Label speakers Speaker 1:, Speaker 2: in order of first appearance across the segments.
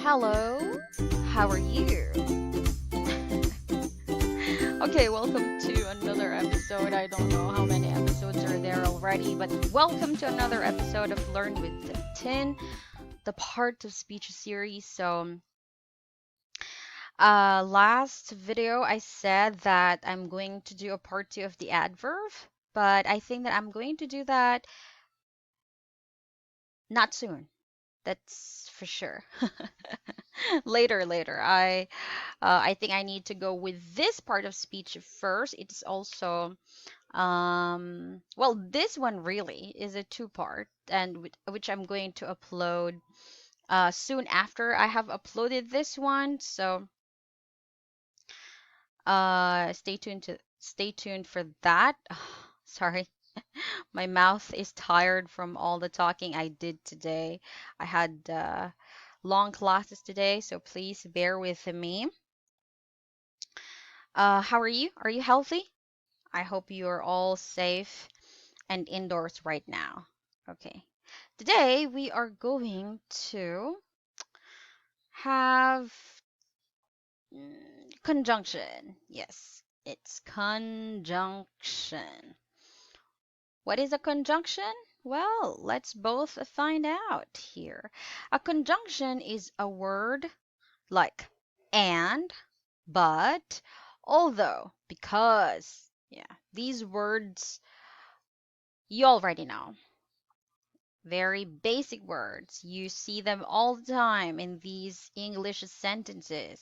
Speaker 1: Hello, how are you? Okay, welcome to another episode. I don't know how many episodes are there already, but welcome to another episode of Learn with Tin, the part of speech series. Last video I said that I'm going to do a part two of the adverb, but I think that I'm going to do that not soon. That's for sure. Later. I think I need to go with this part of speech first. It's also well, this one really is a two-part, and which I'm going to upload soon after I have uploaded this one. So stay tuned for that. Sorry, my mouth is tired from all the talking I did today. I had long classes today, so please bear with me. How are you? Are you healthy? I hope you are all safe and indoors right now. Okay. Today we are going to have conjunction. Yes, it's conjunction. What is a conjunction? Well, let's both find out here. A conjunction is a word like and, but, although, because. Yeah, these words you already know. Very basic words. You see them all the time in these English sentences.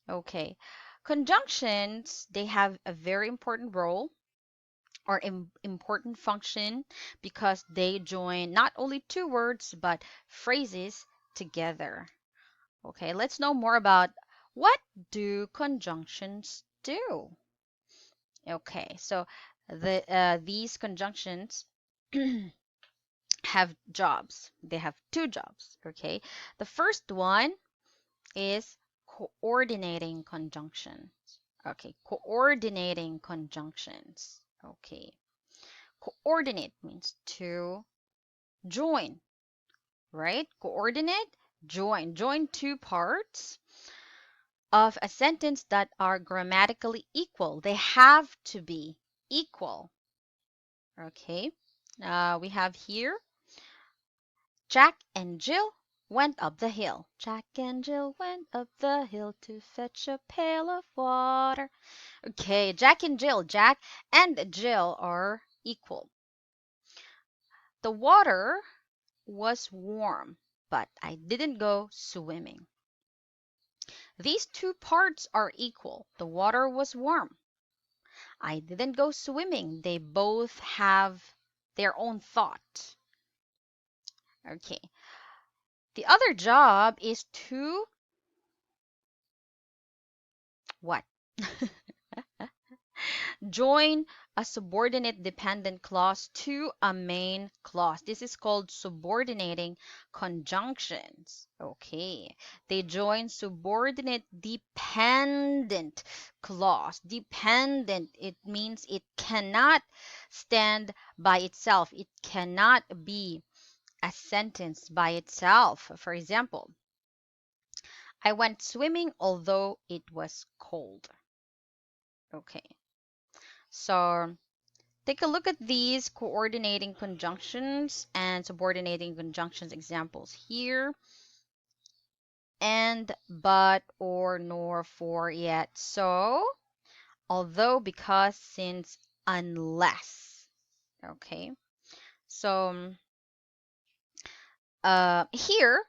Speaker 1: Okay. Conjunctions, they have a very important role or important function because they join not only two words but phrases together. Okay, let's know more about what do conjunctions do? Okay, so these conjunctions have jobs. They have two jobs, okay? The first one is coordinating conjunctions. Okay, coordinating conjunctions. Okay. Coordinate means to join, right? Coordinate, join. Join two parts of a sentence that are grammatically equal. They have to be equal. Okay. We have here Jack and Jill went up the hill. Jack and Jill went up the hill to fetch a pail of water. Okay, Jack and Jill. Jack and Jill are equal. The water was warm, but I didn't go swimming. These two parts are equal. The water was warm. I didn't go swimming. They both have their own thought. Okay. The other job is to what? Join a subordinate dependent clause to a main clause. This is called subordinating conjunctions. Okay. They join subordinate dependent clause. Dependent, it means it cannot stand by itself. It cannot be a sentence by itself. For example, I went swimming although it was cold. Okay. So take a look at these coordinating conjunctions and subordinating conjunctions examples here. And, but, or, nor, for, yet, so, although, because, since, unless. Okay. So here,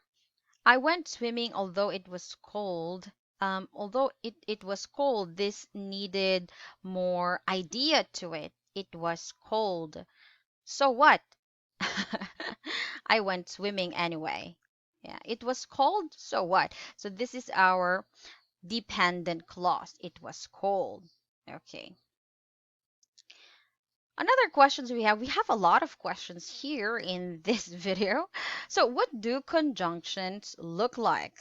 Speaker 1: I went swimming although it was cold. Although it was cold, this needed more idea to it. It was cold. So what? I went swimming anyway. Yeah, it was cold, so what? So this is our dependent clause. It was cold. Okay. Another questions we have a lot of questions here in this video. So what do conjunctions look like?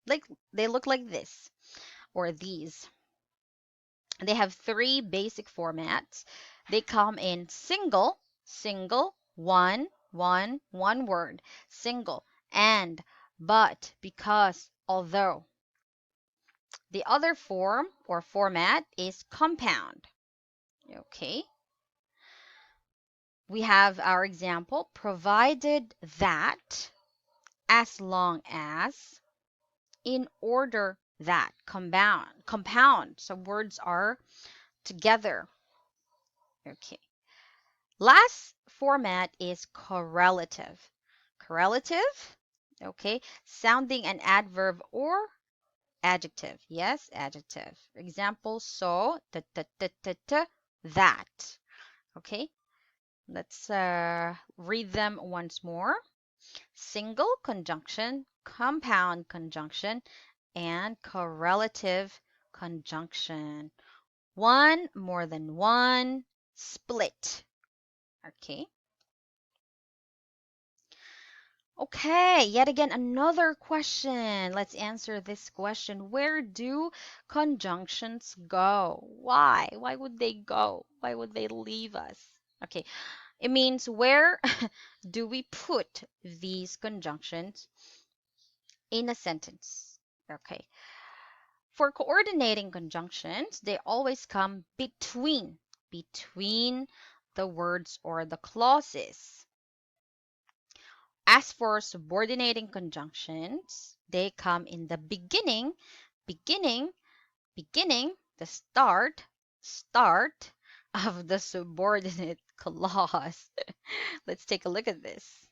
Speaker 1: Like they look like this or these. They have three basic formats. They come in single, one word, single, and but, because, although. The other form or format is compound. Okay. We have our example, provided that, as long as, in order that, compound. So words are together. Okay. Last format is correlative. Correlative, okay, sounding an adverb or adjective. Yes, adjective. Example, so, that. Okay, let's read them once more. Single conjunction, compound conjunction, and correlative conjunction. One, more than one, split. Okay. Okay, yet again, another question. Let's answer this question. Where do conjunctions go? Why? Why would they go? Why would they leave us? Okay, it means where do we put these conjunctions in a sentence? Okay, for coordinating conjunctions, they always come between the words or the clauses. As for subordinating conjunctions, they come in the beginning, the start of the subordinate clause. Let's take a look at this.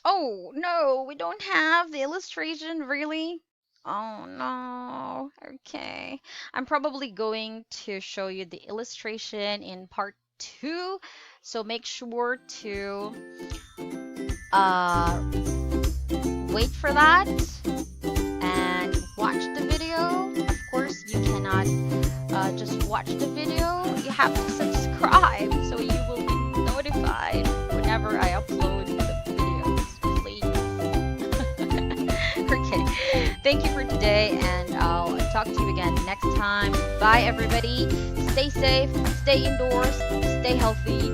Speaker 1: Oh, no, we don't have the illustration, really? Oh, no. Okay. I'm probably going to show you the illustration in part 2, so make sure to uh, wait for that and watch the video. Of course, you cannot just watch the video. You have to subscribe so you will be notified whenever I upload the videos. Please. Okay. Thank you for today, and I'll talk to you again next time. Bye, everybody. Stay safe, stay indoors, stay healthy.